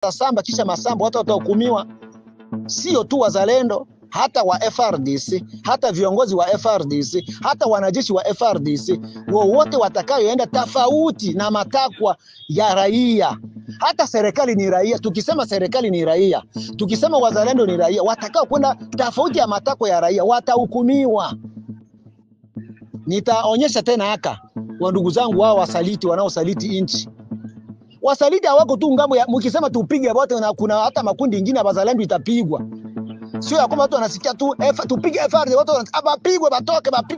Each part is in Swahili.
watasamba kisha masamba watu watahukumiwa. Sio tu wazalendo, hata wa FRDC, hata viongozi wa FRDC, hata wanajeshi wa FRDC, wowote watakayoenda tofauti na matakwa ya raia. Hata serikali ni raia. Tukisema serikali ni raia, tukisema wazalendo ni raia, watakao kwenda tofauti ya matakwa ya raia watahukumiwa. Nitaonyesha tena haka wa ndugu zangu wao wasaliti, wanaosaliti nchi. Wasaliti hawako tu ngambo ya mkisema tupige wote, na kuna hata makundi mengine ya wazalendo itapigwa. Sio ya kwamba watu wanasikia tu tupige FRD, watu abapigwe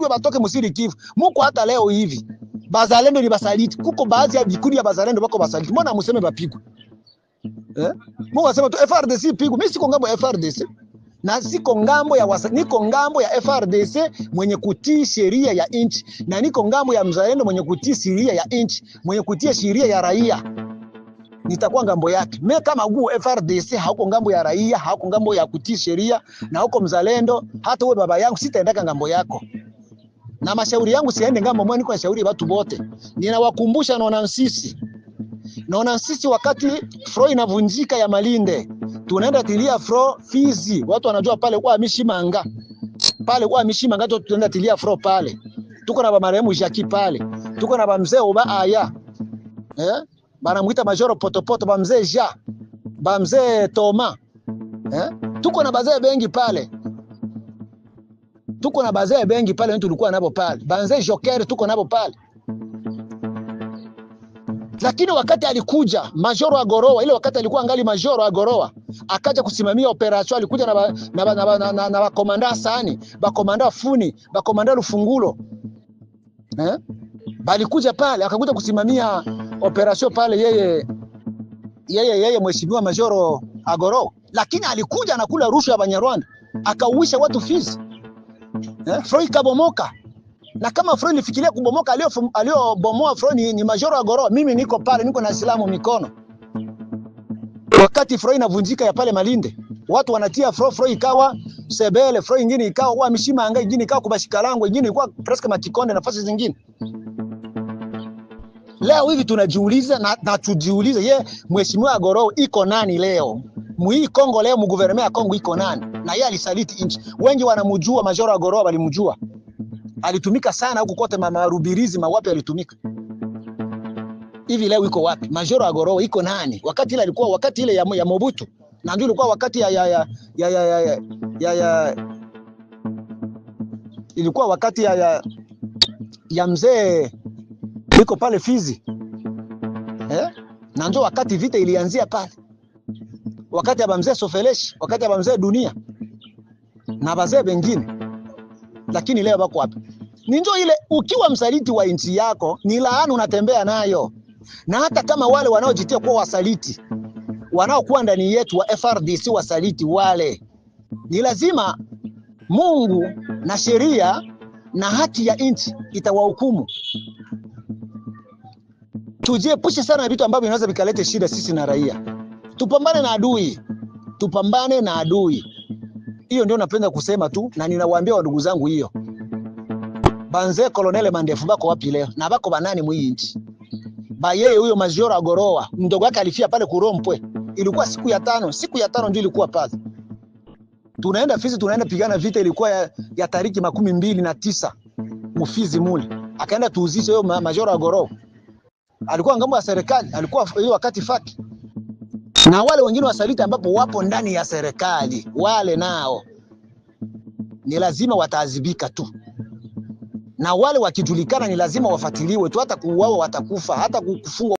batoke Musiri Kivu. Muko hata leo hivi bazalendo ni basaliti. Kuko baadhi ya vikundi ya bazalendo wako basaliti. Mbona museme bapigwe? Mungu asema tu FRDC pigwe. Mimi siko ngambo ya FRDC. Na siko ngambo ya niko ngambo ya FRDC mwenye kutii sheria ya nchi, na niko ngambo ya mzalendo mwenye kutii sheria ya nchi, mwenye kutii sheria ya raia. Nitakuwa ngambo yake. Mimi kama FRDC hauko ngambo ya raia, hauko ngambo ya kutii sheria, na huko mzalendo, hata wewe baba yangu sitaendaka ngambo yako. Na mashauri yangu siende ngambo mwe, niko nashauri watu wote. Ninawakumbusha naona sisi wakati fro inavunjika ya Malinde, tunaenda tilia fro Fizi. Watu wanajua pale kwa Mishimanga. Pale kwa Mishimanga tunaenda tilia fro pale. Tuko na ba marehemu Jackie pale. Tuko na ba mzee Oba Aya. Banamuita Majoro Potopoto, ba mzee Ja, ba mzee Toma. Tuko na bazee bengi pale. Tuko na bazee bengi pale, tulikuwa nabo pale. Ba mzee Joker tuko nabo pale. Lakini wakati alikuja Majoro Agoroa, ile wakati alikuwa angali Majoro Agoroa, akaja kusimamia operation, alikuja na ba komanda Sani, ba komanda Funi, ba komanda Lufungulo. Balikuja pale akakuja kusimamia operation pale, yeye mheshimiwa Majoro Agoroa. Lakini alikuja anakula rushwa ya Banyarwanda, akauisha watu Fizi. Froi kabomoka. Na kama Froi ilifikiria kubomoka, aliobomoa Froi ni Majoro Agoroa. Mimi niko pale, niko na Islamu mikono. Wakati Froi inavunjika ya pale Malinde, watu wanatia Froi ikawa Sebele, Froi nyingine ikawa kwa Mishimanga, nyingine ikawa Kubashikalango, nyingine ikawa presque Makikonde, nafasi zingine. Leo hivi tunajiuliza na tujiulize, mheshimiwa Agoroa iko nani leo? Mui Kongo leo, mguvernema ya Kongo iko nani? Na yeye alisaliti nchi. Wengi wanamjua Majoro Agoroa, walimjua. Alitumika sana huko kote, mama Rubirizi mawapi alitumika. Hivi leo iko wapi? Majoro Agoroa iko nani? Wakati ile alikuwa wakati ile ya Mobutu. Na ndio ilikuwa wakati ilikuwa wakati ya mzee iko pale Fizi. Na ndio wakati vita ilianzia pale. Wakati ya mzee Sofeleshi, wakati ya mzee Dunia na bazee bengine. Lakini leo bako wapi? Ni ndio ile, ukiwa msaliti wa nchi yako ni laana unatembea nayo. Na hata kama wale wanaojitia kuwa wasaliti, wanaokuwa ndani yetu wa FRDC wasaliti wale, ni lazima Mungu na sheria na haki ya nchi itawahukumu. Tujiepushe sana vitu ambavyo vinaweza vikalete shida sisi na raia. Tupambane na adui. Hiyo ndio napenda kusema tu, na ninawaambia ndugu zangu hiyo. Banze Colonel Mandefu bako wapi leo? Na bako banani mwi nchi? Ba yeye huyo Majoro Agoroa, mdogo wake alifia pale Kurompwe. Ilikuwa siku ya tano ndio ilikuwa pale. Tunaenda Fizi, tunaenda pigana vita, ilikuwa ya tariki 29 Mufizi mule. Akaenda tuuzishe huyo Majoro Agoroa. Alikuwa ngambo ya serikali, alikuwa hiyo wakati faki. Na wale wengine wasaliti ambapo wapo ndani ya serikali, wale nao ni lazima wataadhibika tu. Na wale wakijulikana ni lazima wafuatiliwe tu, hata kuuawa watakufa, hata kufungwa